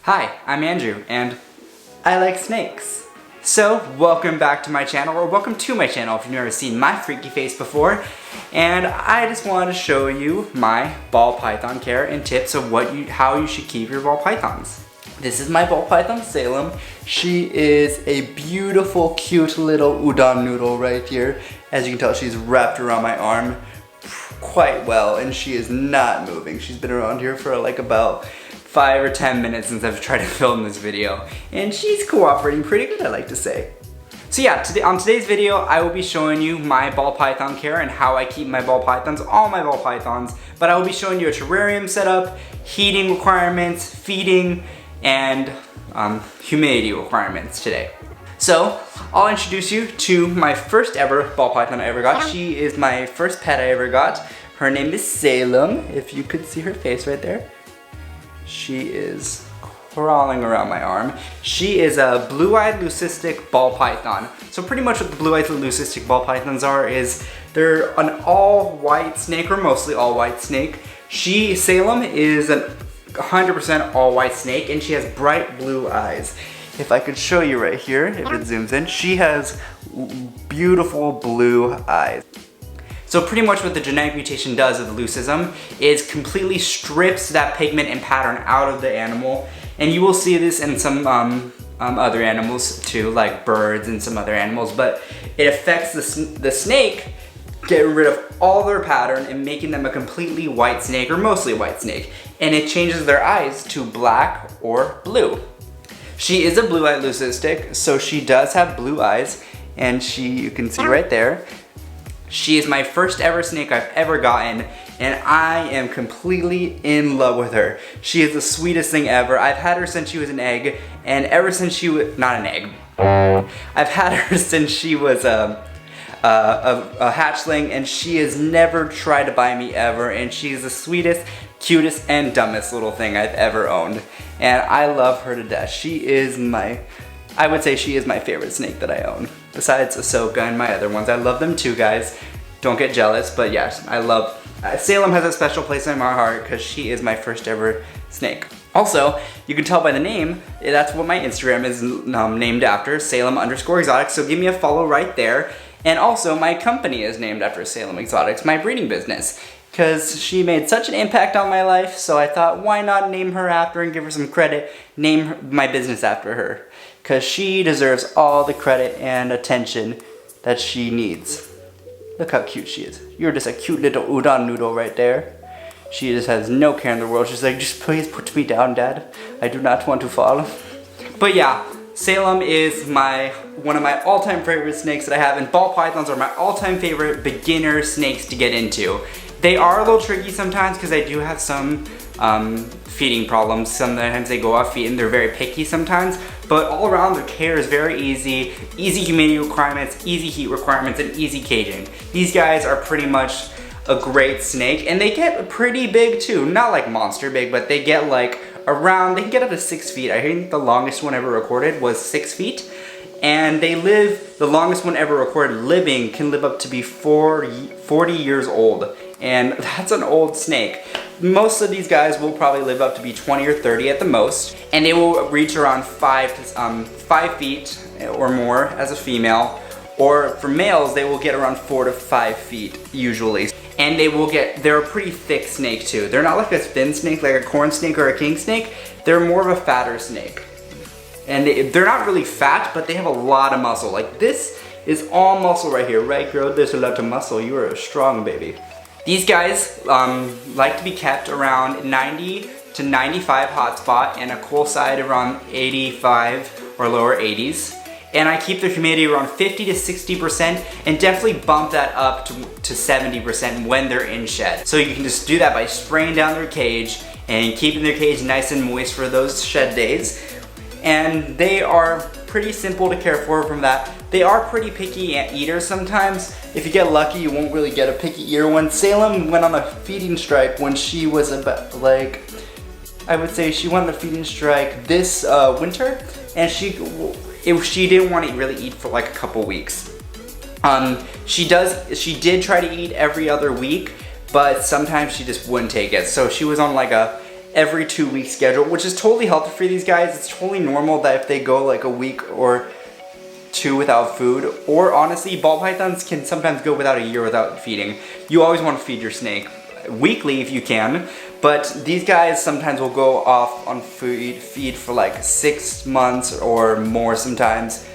Hi, I'm Andrew, and I like snakes. So, welcome back to my channel, or welcome to my channel if you've never seen my freaky face before. And I just wanted to show you my ball python care and tips of how you should keep your ball pythons. This is my ball python, Salem. She is a beautiful, cute little udon noodle right here. As you can tell, she's wrapped around my arm quite well, and she is not moving. She's been around here for like about 5 or 10 minutes since I've tried to film this video, and she's cooperating pretty good, I like to say. So yeah, on today's video, I will be showing you my ball python care and how I keep my ball pythons, all my ball pythons, but I will be showing you a terrarium setup, heating requirements, feeding, and humidity requirements today. So, I'll introduce you to my first ever ball python I ever got. She is my first pet I ever got. Her name is Salem, if you could see her face right there. She is crawling around my arm. She is a blue-eyed leucistic ball python. So pretty much what the blue-eyed leucistic ball pythons are is they're an all-white snake, or mostly all-white snake. Salem is a 100% all-white snake, and she has bright blue eyes. If I could show you right here, if it zooms in, she has beautiful blue eyes. So pretty much what the genetic mutation does of the leucism is completely strips that pigment and pattern out of the animal. And you will see this in some other animals too, like birds and some other animals, but it affects the snake, getting rid of all their pattern and making them a completely white snake, or mostly white snake. And it changes their eyes to black or blue. She is a blue-eyed leucistic, so she does have blue eyes, and you can see right there. She is my first ever snake I've ever gotten, and I am completely in love with her. She is the sweetest thing ever. I've had her since she was an egg, and ever since she was, not an egg. I've had her since she was a hatchling, and she has never tried to bite me ever, and she's the sweetest, cutest, and dumbest little thing I've ever owned. And I love her to death. I would say she is my favorite snake that I own. Besides Ahsoka and my other ones. I love them too, guys. Don't get jealous, but yes, I love, Salem has a special place in my heart because she is my first ever snake. Also, you can tell by the name, that's what my Instagram is named after, Salem_exotics, so give me a follow right there. And also, my company is named after Salem Exotics, my breeding business, because she made such an impact on my life, so I thought, why not name her after and give her some credit, name my business after her, because she deserves all the credit and attention that she needs. Look how cute she is. You're just a cute little udon noodle right there. She just has no care in the world. She's like, just please put me down, Dad. I do not want to fall. But yeah, Salem is one of my all-time favorite snakes that I have, and ball pythons are my all-time favorite beginner snakes to get into. They are a little tricky sometimes because I do have some feeding problems. Sometimes they go off feet and they're very picky sometimes, but all around their care is very easy. Easy humidity requirements, easy heat requirements, and easy caging. These guys are pretty much a great snake, and they get pretty big too. Not like monster big, but they get like they can get up to 6 feet. I think the longest one ever recorded was 6 feet. And the longest one ever recorded living can live up to be 40 years old. And that's an old snake. Most of these guys will probably live up to be 20 or 30 at the most. And they will reach around 5 feet or more as a female. Or for males, they will get around 4 to 5 feet usually. And they're a pretty thick snake too. They're not like a thin snake, like a corn snake or a king snake. They're more of a fatter snake. And they're not really fat, but they have a lot of muscle. Like this is all muscle right here. Right, girl? There's a lot of muscle. You are a strong baby. These guys like to be kept around 90 to 95 hot spot and a cool side around 85 or lower 80s. And I keep the humidity around 50 to 60% and definitely bump that up to 70% when they're in shed. So you can just do that by spraying down their cage and keeping their cage nice and moist for those shed days. And they are pretty simple to care for from that. They are pretty picky eaters sometimes. If you get lucky, you won't really get a picky eater one. Salem went on a feeding strike when she was about I would say she went on a feeding strike this winter, and she didn't want to really eat for like a couple weeks. She did try to eat every other week, but sometimes she just wouldn't take it. So she was on like every 2-week schedule, which is totally healthy for these guys. It's totally normal that if they go like a week or 2 without food, or honestly, ball pythons can sometimes go without a year without feeding. You always want to feed your snake weekly if you can, but these guys sometimes will go off on feed for like 6 months or more sometimes.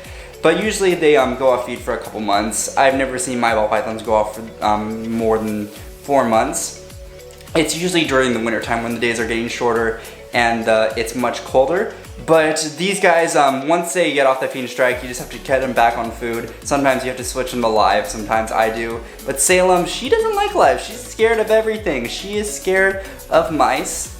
But usually they go off feed for a couple months. I've never seen my ball pythons go off for more than 4 months. It's usually during the winter time when the days are getting shorter and it's much colder. But these guys, once they get off the feeding strike, you just have to get them back on food. Sometimes you have to switch them to live, sometimes I do. But Salem, she doesn't like live. She's scared of everything. She is scared of mice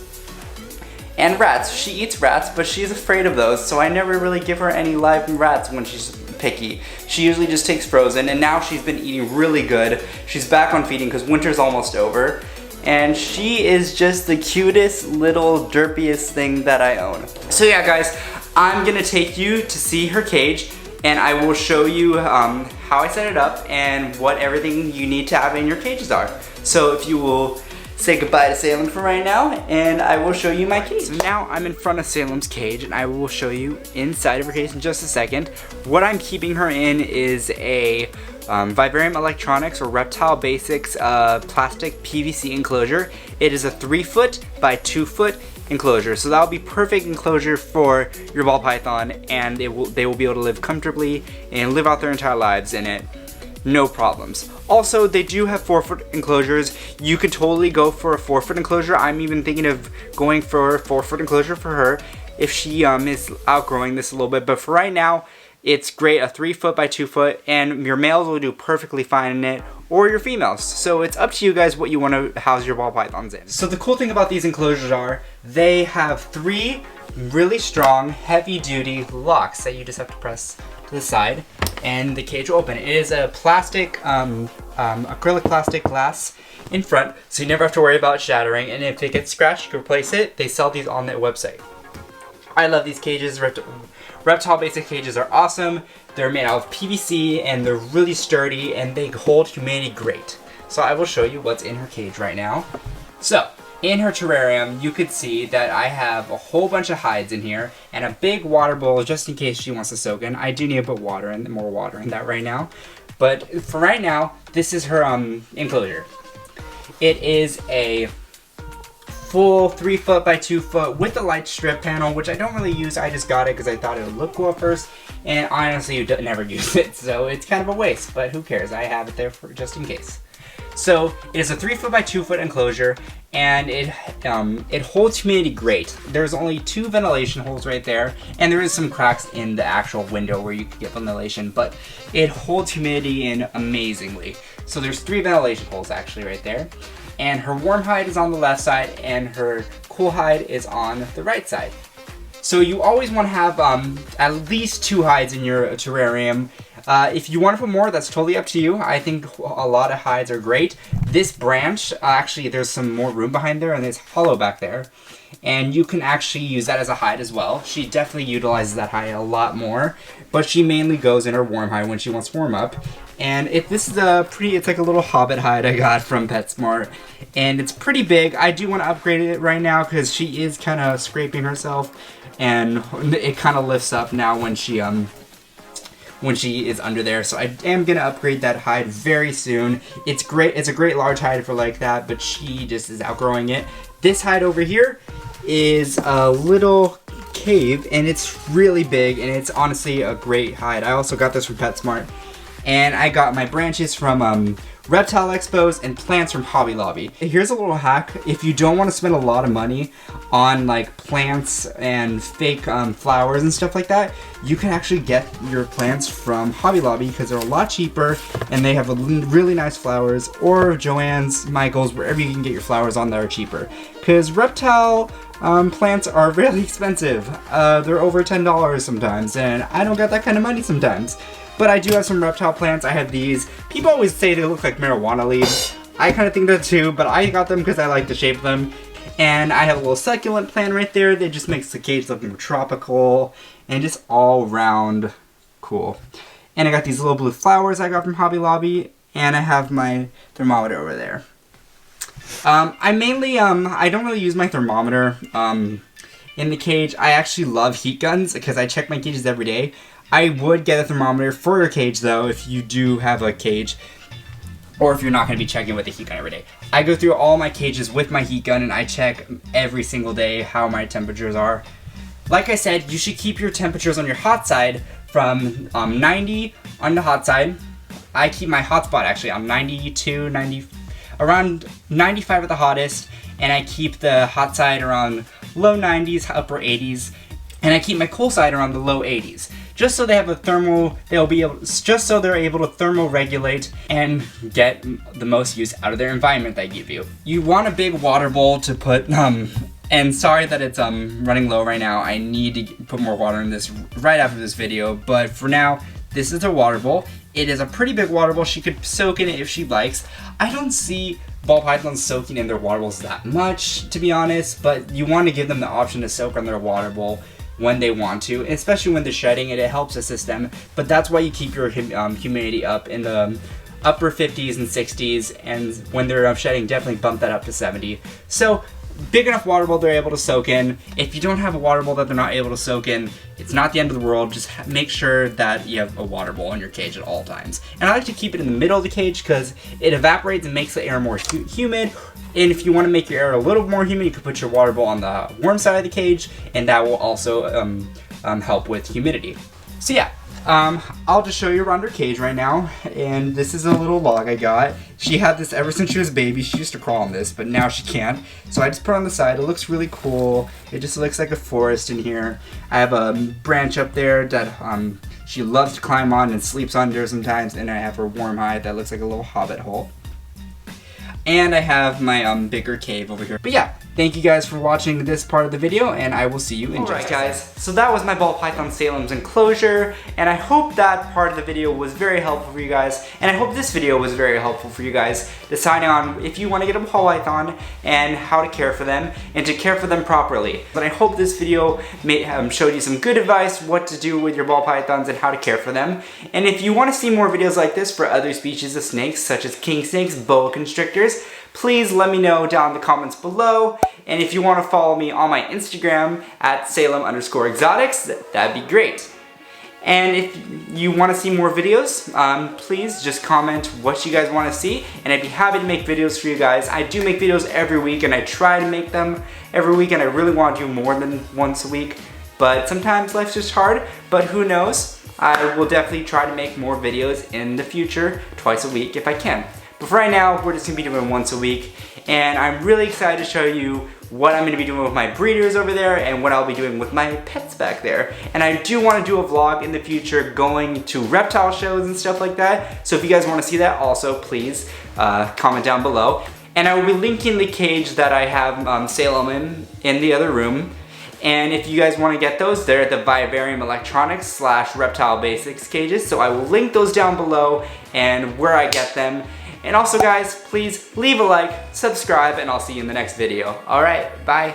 and rats. She eats rats, but she's afraid of those, so I never really give her any live rats when she's picky. She usually just takes frozen, and now she's been eating really good. She's back on feeding because winter's almost over. And she is just the cutest little derpiest thing that I own. So yeah guys, I'm gonna take you to see her cage and I will show you how I set it up and what everything you need to have in your cages are. So if you will say goodbye to Salem for right now and I will show you my cage. So now I'm in front of Salem's cage and I will show you inside of her cage in just a second. What I'm keeping her in is a Vivarium Electronics or Reptile Basics plastic PVC enclosure. It is a 3-foot by 2-foot enclosure, so that'll be perfect enclosure for your ball python, and they will be able to live comfortably and live out their entire lives in it. No problems. Also, they do have 4-foot enclosures. You could totally go for a 4-foot enclosure. I'm even thinking of going for a 4-foot enclosure for her if she is outgrowing this a little bit, but for right now, it's great, a 3-foot by 2-foot, and your males will do perfectly fine in it, or your females. So it's up to you guys what you want to house your ball pythons in. So the cool thing about these enclosures are, they have 3 really strong, heavy-duty locks that you just have to press to the side, and the cage will open. It is a plastic, acrylic plastic glass in front, so you never have to worry about shattering, and if it gets scratched, you can replace it. They sell these on their website. I love these cages. Reptile Basic cages are awesome. They're made out of PVC and they're really sturdy and they hold humidity great. So I will show you what's in her cage right now. So in her terrarium, you could see that I have a whole bunch of hides in here and a big water bowl just in case she wants to soak in. I do need to put water in, more water in that right now. But for right now, this is her enclosure. It is a full 3-foot by 2-foot with the light strip panel, which I don't really use. I just got it because I thought it would look cool at first, and honestly, you never use it, so it's kind of a waste, but who cares? I have it there for just in case. So it is a 3-foot by 2-foot enclosure, and it holds humidity great. There's only 2 ventilation holes right there, and there is some cracks in the actual window where you can get ventilation, but it holds humidity in amazingly. So there's 3 ventilation holes actually right there. And her warm hide is on the left side and her cool hide is on the right side. So you always want to have at least 2 hides in your terrarium. If you want to put more, that's totally up to you. I think a lot of hides are great. This branch, actually there's some more room behind there and it's hollow back there. And you can actually use that as a hide as well. She definitely utilizes that hide a lot more, but she mainly goes in her warm hide when she wants to warm up. And this is it's like a little hobbit hide I got from PetSmart. And it's pretty big. I do want to upgrade it right now because she is kind of scraping herself. And it kind of lifts up now when she is under there. So I am going to upgrade that hide very soon. It's great. It's a great large hide for like that, but she just is outgrowing it. This hide over here is a little cave and it's really big and it's honestly a great hide. I also got this from PetSmart. And I got my branches from Reptile Expos and plants from Hobby Lobby. Here's a little hack. If you don't want to spend a lot of money on like plants and fake flowers and stuff like that, you can actually get your plants from Hobby Lobby because they're a lot cheaper and they have really nice flowers, or Joann's, Michael's, wherever you can get your flowers on that are cheaper. Because reptile plants are really expensive. They're over $10 sometimes and I don't got that kind of money sometimes. But I do have some reptile plants. I have these. People always say they look like marijuana leaves. I kind of think that too, but I got them because I like the shape of them. And I have a little succulent plant right there that just makes the cage look more tropical and just all around cool. And I got these little blue flowers I got from Hobby Lobby, and I have my thermometer over there. I mainly, I don't really use my thermometer, in the cage. I actually love heat guns because I check my cages every day. I would get a thermometer for your cage though if you do have a cage, or if you're not going to be checking with a heat gun every day. I go through all my cages with my heat gun and I check every single day how my temperatures are. Like I said, you should keep your temperatures on your hot side from 90 on the hot side. I keep my hot spot actually on 92, 90, around 95 at the hottest, and I keep the hot side around low 90s, upper 80s, and I keep my cool side around the low 80s. Just so they have a just so they're able to thermal regulate and get the most use out of their environment they give you. You want a big water bowl to put, and sorry that it's running low right now. I need to put more water in this right after this video, but for now, this is a water bowl. It is a pretty big water bowl. She could soak in it if she likes. I don't see ball pythons soaking in their water bowls that much, to be honest, but you want to give them the option to soak on their water bowl when they want to, especially when they're shedding it. It helps assist them, but that's why you keep your humidity up in the upper 50s and 60s, and when they're shedding, definitely bump that up to 70. So big enough water bowl they're able to soak in. If you don't have a water bowl that they're not able to soak in, it's not the end of the world. Just make sure that you have a water bowl in your cage at all times. And I like to keep it in the middle of the cage because it evaporates and makes the air more humid. And if you want to make your air a little more humid, you can put your water bowl on the warm side of the cage, and that will also help with humidity. So yeah, I'll just show you around her cage right now, and this is a little log I got. She had this ever since she was a baby. She used to crawl on this, but now she can't. So I just put it on the side. It looks really cool. It just looks like a forest in here. I have a branch up there that she loves to climb on and sleeps under sometimes, and I have her warm hide that looks like a little hobbit hole. And I have my bigger cave over here. But yeah, thank you guys for watching this part of the video, and I will see you in just a second. Alright guys, so that was my ball python Salem's enclosure, and I hope that part of the video was very helpful for you guys, and I hope this video was very helpful for you guys deciding on if you want to get a ball python and how to care for them, and to care for them properly. But I hope this video showed you some good advice, what to do with your ball pythons and how to care for them. And if you want to see more videos like this for other species of snakes, such as king snakes, boa constrictors, please let me know down in the comments below. And if you want to follow me on my Instagram at Salem_exotics, that'd be great. And if you want to see more videos, please just comment what you guys want to see, and I'd be happy to make videos for you guys. I do make videos every week, and I try to make them every week, and I really want to do more than once a week, but sometimes life's just hard. But who knows, I will definitely try to make more videos in the future, twice a week if I can. But for right now, we're just going to be doing once a week, and I'm really excited to show you what I'm going to be doing with my breeders over there and what I'll be doing with my pets back there. And I do want to do a vlog in the future going to reptile shows and stuff like that, so if you guys want to see that also, please comment down below. And I will be linking the cage that I have Salem in the other room. And if you guys want to get those, they're at the Vivarium Electronics / Reptile Basics cages, so I will link those down below and where I get them. And also guys, please leave a like, subscribe, and I'll see you in the next video. Alright, bye.